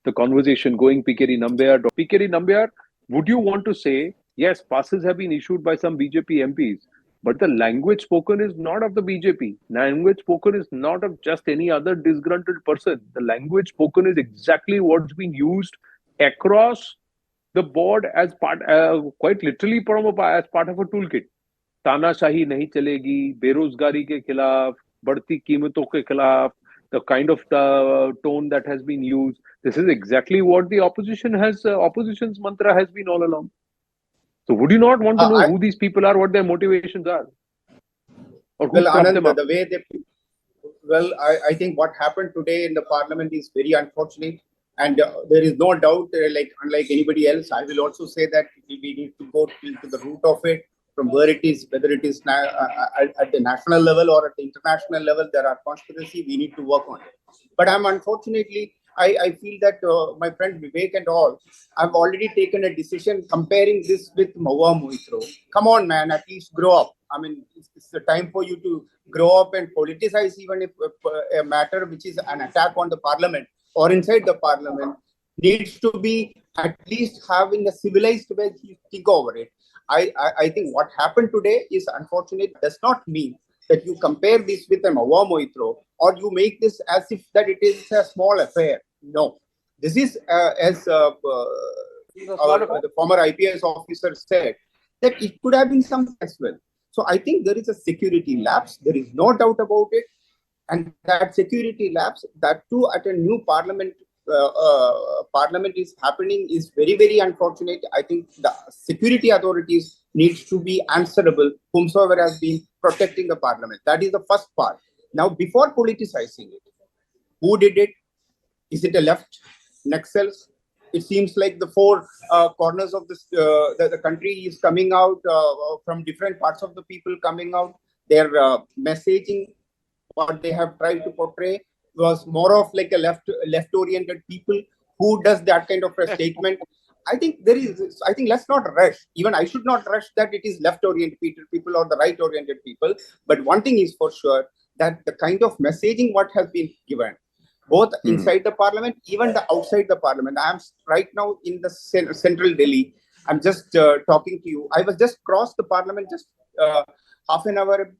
the conversation going PKD Nambiar. PKD Nambiar, would you want to say, yes, passes have been issued by some BJP MPs, but the language spoken is not of the BJP. Language spoken is not of just any other disgruntled person. The language spoken is exactly what's being used across the board as part, quite literally as part of a toolkit. तानाशाही नहीं चलेगी, बेरोजगारी के खिलाफ, बढ़ती कीमतों के खिलाफ, the kind of tone that has been used. This is exactly what the opposition's mantra has been all along. So would you not want to know who these people are, what their motivations are? Or who Anand, the way they... Well, I think what happened today in the parliament is very unfortunate. And there is no doubt, unlike anybody else, I will also say that we need to go to the root of it, from where it is, whether it is at the national level or at the international level, there are conspiracy, we need to work on it. But unfortunately, I feel that my friend Vivek and all, I've already taken a decision comparing this with Mahua Mohitro. Come on, man, at least grow up. I mean, it's the time for you to grow up and politicize even if a matter which is an attack on the parliament or inside the parliament needs to be at least having a civilized way to think over it. I think what happened today is unfortunate. Does not mean that you compare this with a Mahua Mohitro or you make this as if that it is a small affair. No, this is as the former IPS officer said, that it could have been something as well. So I think there is a security lapse. There is no doubt about it. And that security lapse, that too at a new parliament is happening, is very, very unfortunate. I think the security authorities needs to be answerable, whomsoever has been protecting the parliament. That is the first part. Now, before politicizing it, who did it? Is it a left Nexels? It seems like the four corners of this, the country is coming out from different parts of the people coming out. Their messaging, what they have tried to portray, was more of like a left-oriented people. Who does that kind of a statement? I think let's not rush. Even I should not rush that it is left-oriented people or the right-oriented people. But one thing is for sure, that the kind of messaging what has been given, both inside the parliament, even the outside the parliament. I am right now in the central Delhi. I'm just talking to you. I was just crossed the parliament just half an hour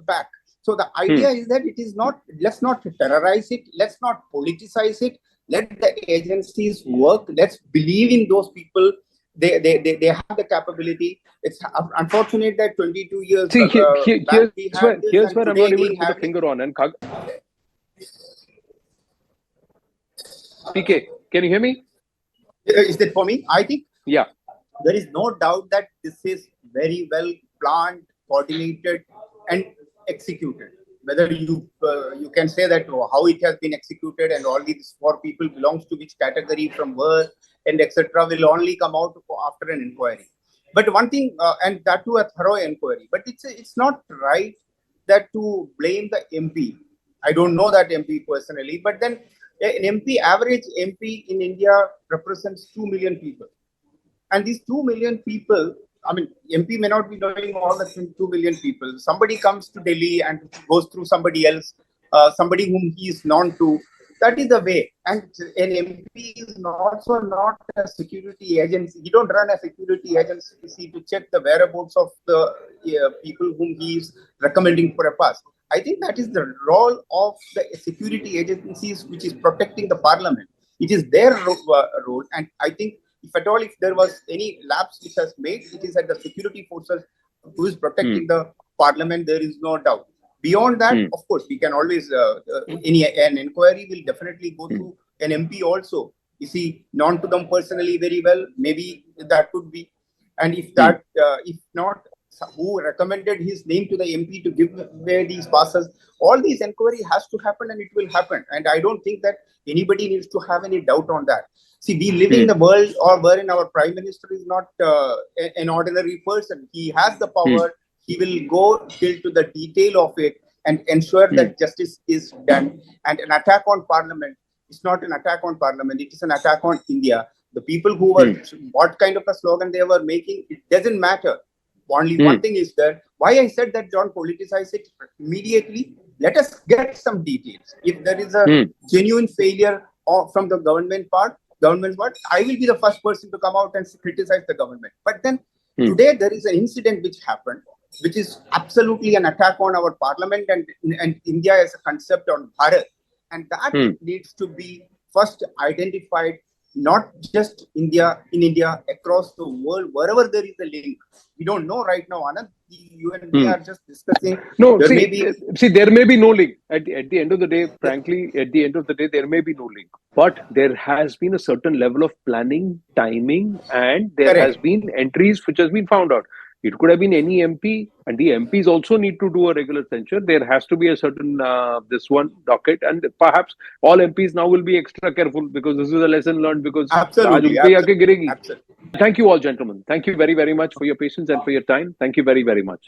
back. So the idea is that it is not, let's not terrorize it. Let's not politicize it. Let the agencies work. Let's believe in those people. They have the capability. It's unfortunate that 22 years See, here's where I'm not able to put a finger on. And PK, can you hear me? Is that for me? I think there is no doubt that this is very well planned, coordinated, and executed. Whether you can say that how it has been executed and all these four people belongs to which category, from where, and etc. will only come out after an inquiry. But one thing, and that too a thorough inquiry. But it's not right that to blame the MP. I don't know that MP personally, but then an average MP in India represents 2 million people. And these 2 million people, I mean, MP may not be knowing all the 2 million people. Somebody comes to Delhi and goes through somebody else, somebody whom he is known to. That is the way. And an MP is also not a security agency. He don't run a security agency to check the whereabouts of the people whom he is recommending for a pass. I think that is the role of the security agencies, which is protecting the parliament. It is their role. And I think if at all, if there was any lapse which has made, it is at the security forces who is protecting the parliament. There is no doubt. Beyond that, of course, we can always, an inquiry will definitely go through an MP also. Is he known to them personally very well? Maybe that could be. And if that, if not, who recommended his name to the MP to give away these passes? All these inquiry has to happen, and it will happen. And I don't think that anybody needs to have any doubt on that. See, we live in the world or wherein our prime minister is not an ordinary person. He has the power. He will go to the detail of it and ensure that justice is done. And an attack on parliament is not an attack on parliament. It is an attack on India. The people who were, what kind of a slogan they were making, it doesn't matter. Only one thing is that, why I said that don't politicize it immediately. Let us get some details. If there is a genuine failure from the government part, government's what, I will be the first person to come out and criticize the government. But then today there is an incident which happened, which is absolutely an attack on our parliament and India as a concept on Bharat. And that needs to be first identified, not just in India, across the world, wherever there is a link. We don't know right now, Anand. You and me are just discussing. No, there may be no link. At the end of the day, frankly, at the end of the day, there may be no link. But there has been a certain level of planning, timing, and there has been entries which has been found out. It could have been any MP, and the MPs also need to do a regular censure. There has to be a certain this one docket, and perhaps all MPs now will be extra careful because this is a lesson learned. Because absolutely. Thank you all, gentlemen. Thank you very, very much for your patience and for your time. Thank you very, very much.